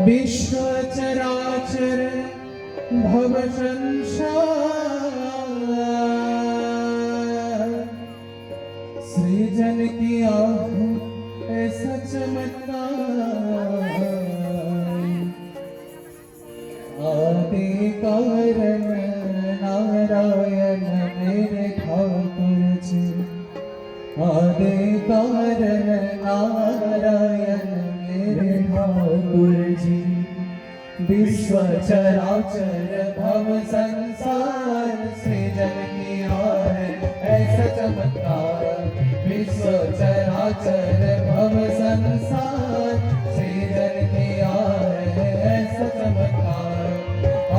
विश्व चराचर भव संसार सृजन किया हूँ ऐसा चमत्कार आदि कारण नारायण मेरे ठाकुर जी आदि कारण नारायण मेरे ठाकुर जी विश्व चराचर भव संसार सृजन किया है ऐसा चमत्कार विश्व चराचर भव संसार सृजन किया है ऐसा चमत्कार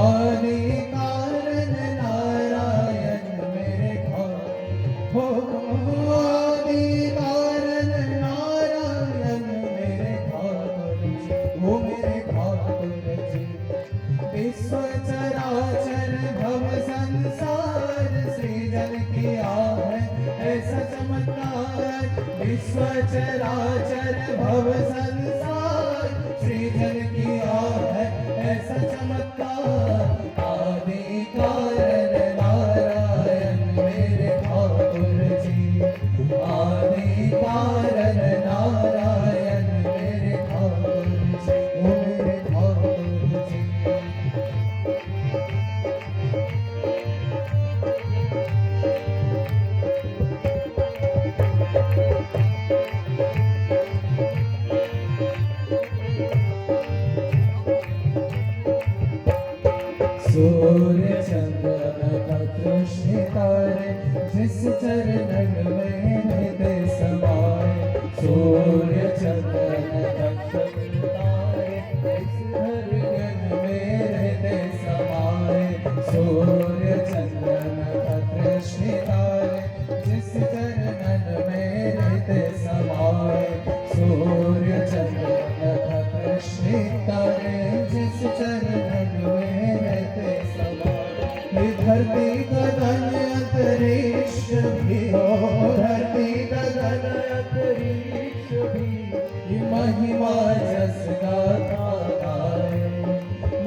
आदि कारण नारायण मेरे ठाकुर आदि कारण नारायण मेरे ठाकुर वो मेरे ठाकुर जी विश्व चराचर भव संसार सृजन किया है ऐसा चमत्कार विश्व चराचर भव संसार सृजन किया है ऐसा चमत्कार आदि कारण नारायण मेरे ठाकुर जी आदि कारण नारायण मेरे ठाकुर जी वो मेरे ठाकुर जी सूर्य चंद्र नक्षत्र सितारे जिस चरणन में हृदय समाए सूर्य चंद्र नक्षत्र सितारे जिस चरणन में हृदय समाए सूर्य चंद्र नक्षत्र सितारे जिस चरणन में हृदय समाए सूर्य चंद्र नक्षत्र सितारे जिस चरणन में धरती गगन अंतरिक्ष भी हो धरती गगन अंतरिक्ष भी महिमा जस गाथा गाए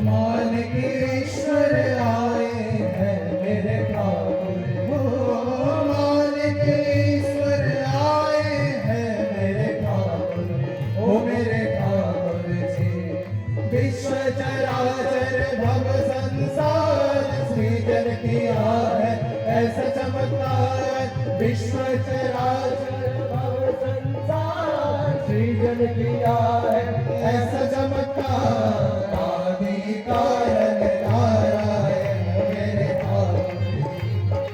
मान के ईश्वर आए हैं मेरे ठाकुर हो मान के ईश्वर आए हैं मेरे ठाकुर ओ मेरे ठाकुर जी विश्व चराचर भव संसार सृजन किया है ऐसा चमत्कार विश्व चराचर भव संसार सृजन किया है ऐसा चमत्कार आदि कारण नारायण मेरे ठाकुर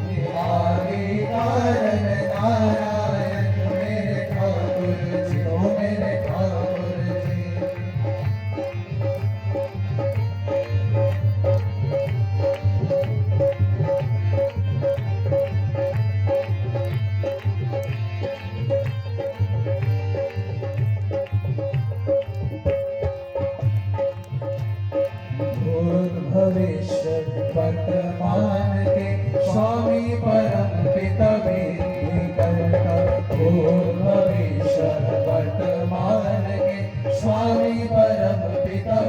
जी आदि कारण नारायण मेरे ठाकुर जी ओ मेरे ठाकुर जी भविष्य वर्तमान के स्वामी परम पिता करता भविष्य वर्तमान के स्वामी परम पिता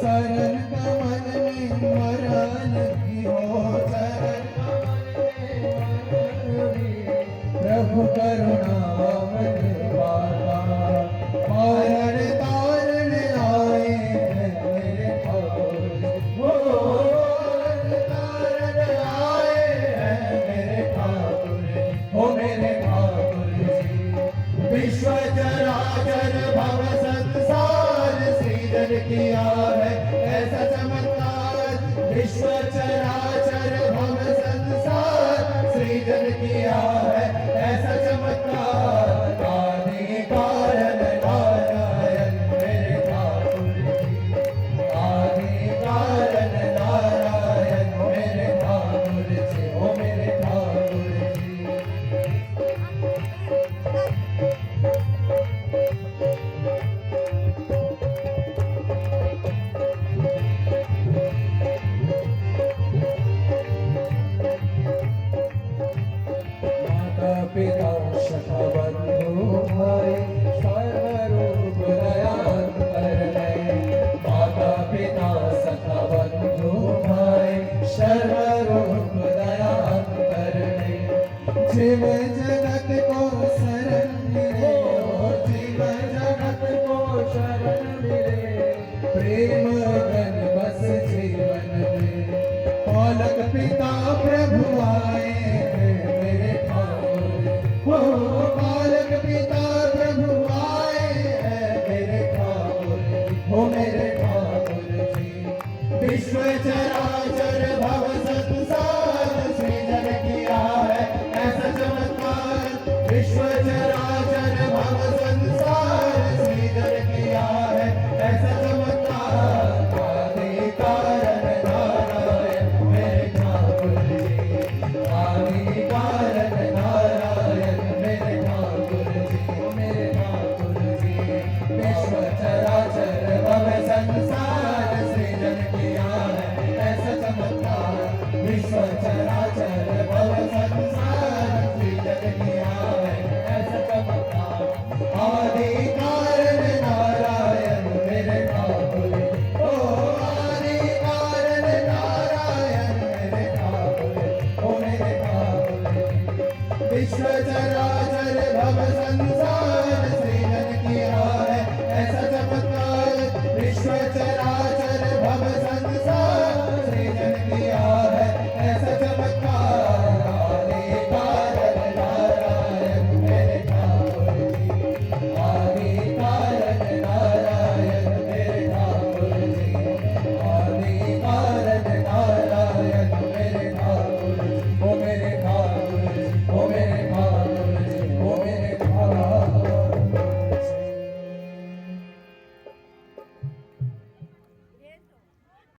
शरण कमल में मरण की हो शरण कमल में प्रभु करुणा मारण तारण आए हैं मेरे ठाकुर वो तारण आए हैं मेरे ठाकुर ओ मेरे ठाकुर जी विश्व चराचर भव संसार सृजन किया है ऐसा चमत्कार विश्व चराचर भव संसार सृजन किया है ऐसा चमत्कार आदि कारण नारायण मेरे ठाकुर जी आदि कारण नारायण मेरे ठाकुर जी ओ मेरे ठाकुर जी